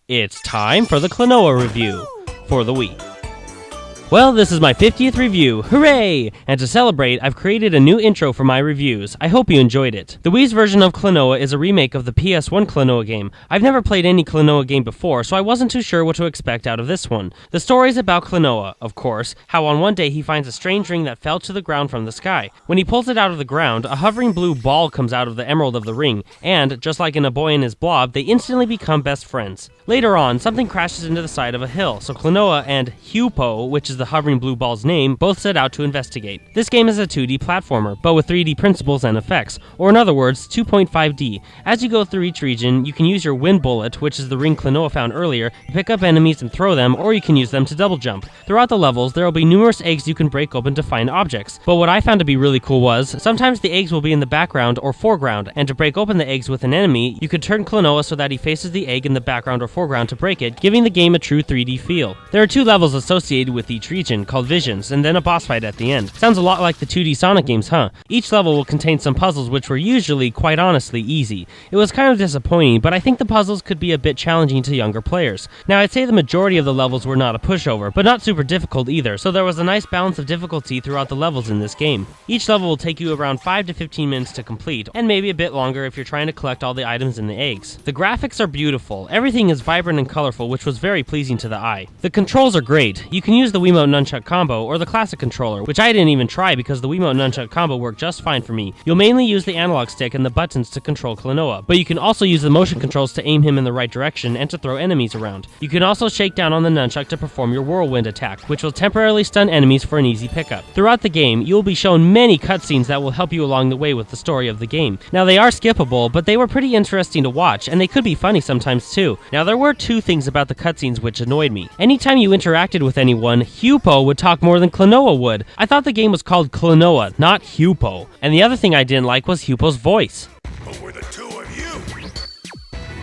It's time for the Klonoa review for the Wii. Well, this is my 50th review, hooray! And to celebrate, I've created a new intro for my reviews. I hope you enjoyed it. The Wii's version of Klonoa is a remake of the PS1 Klonoa game. I've never played any Klonoa game before, so I wasn't too sure what to expect out of this one. The story is about Klonoa, of course, how on one day he finds a strange ring that fell to the ground from the sky. When he pulls it out of the ground, a hovering blue ball comes out of the emerald of the ring, and, just like in A Boy and His Blob, they instantly become best friends. Later on, something crashes into the side of a hill, so Klonoa and Hupo, which is the hovering blue ball's name, both set out to investigate. This game is a 2D platformer, but with 3D principles and effects, or in other words, 2.5D. As you go through each region, you can use your wind bullet, which is the ring Klonoa found earlier, to pick up enemies and throw them, or you can use them to double jump. Throughout the levels, there will be numerous eggs you can break open to find objects, but what I found to be really cool was, sometimes the eggs will be in the background or foreground, and to break open the eggs with an enemy, you could turn Klonoa so that he faces the egg in the background or foreground to break it, giving the game a true 3D feel. There are 2 levels associated with each region, called Visions, and then a boss fight at the end. Sounds a lot like the 2D Sonic games, huh? Each level will contain some puzzles which were usually, quite honestly, easy. It was kind of disappointing, but I think the puzzles could be a bit challenging to younger players. Now, I'd say the majority of the levels were not a pushover, but not super difficult either, so there was a nice balance of difficulty throughout the levels in this game. Each level will take you around 5 to 15 minutes to complete, and maybe a bit longer if you're trying to collect all the items in the eggs. The graphics are beautiful. Everything is vibrant and colorful, which was very pleasing to the eye. The controls are great. You can use the Wiimote Nunchuck combo or the classic controller, which I didn't even try because the Wiimote Nunchuck combo worked just fine for me. You'll mainly use the analog stick and the buttons to control Klonoa, but you can also use the motion controls to aim him in the right direction and to throw enemies around. You can also shake down on the nunchuck to perform your whirlwind attack, which will temporarily stun enemies for an easy pickup. Throughout the game, you will be shown many cutscenes that will help you along the way with the story of the game. Now, they are skippable, but they were pretty interesting to watch, and they could be funny sometimes too. Now, there were 2 things about the cutscenes which annoyed me. Anytime you interacted with anyone, Hupo would talk more than Klonoa would. I thought the game was called Klonoa, not Hupo. And the other thing I didn't like was Hupo's voice. Who were the 2 of you?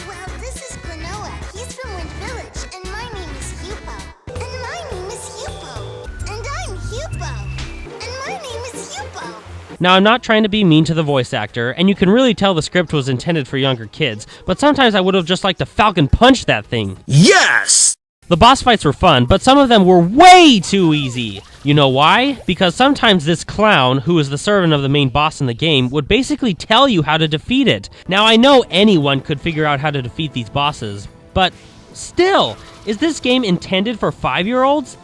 Well, this is Klonoa. He's from Wind Village, and my name is Hupo. And my name is Hupo. And I'm Hupo. And my name is Hupo. Now, I'm not trying to be mean to the voice actor, and you can really tell the script was intended for younger kids, but sometimes I would have just liked to Falcon Punch that thing. Yes! The boss fights were fun, but some of them were way too easy. You know why? Because sometimes this clown, who is the servant of the main boss in the game, would basically tell you how to defeat it. Now, I know anyone could figure out how to defeat these bosses, but still, is this game intended for 5-year-olds?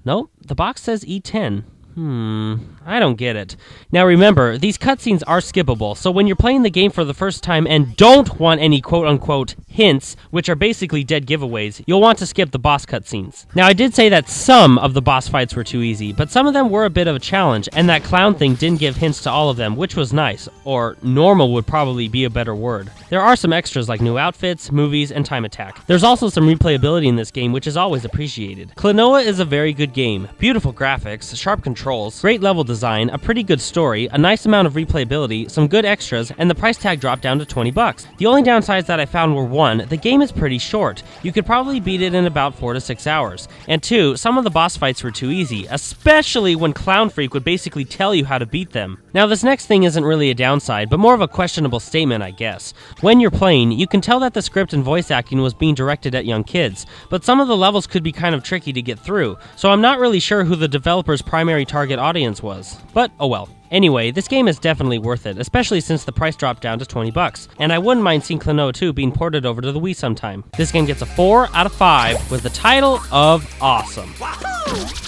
Nope, the box says E10. I don't get it. Now remember, these cutscenes are skippable, so when you're playing the game for the first time and don't want any quote-unquote hints, which are basically dead giveaways, you'll want to skip the boss cutscenes. Now, I did say that some of the boss fights were too easy, but some of them were a bit of a challenge, and that clown thing didn't give hints to all of them, which was nice, or normal would probably be a better word. There are some extras like new outfits, movies, and time attack. There's also some replayability in this game, which is always appreciated. Klonoa is a very good game. Beautiful graphics, sharp controls, great level design, a pretty good story, a nice amount of replayability, some good extras, and the price tag dropped down to $20. The only downsides that I found were 1, the game is pretty short. You could probably beat it in about 4 to 6 hours. And 2, some of the boss fights were too easy, especially when Clown Freak would basically tell you how to beat them. Now, this next thing isn't really a downside, but more of a questionable statement, I guess. When you're playing, you can tell that the script and voice acting was being directed at young kids, but some of the levels could be kind of tricky to get through, so I'm not really sure who the developer's primary target audience was. But, oh well. Anyway, this game is definitely worth it, especially since the price dropped down to $20, and I wouldn't mind seeing Klonoa 2 being ported over to the Wii sometime. This game gets a 4 out of 5 with the title of awesome. Wahoo!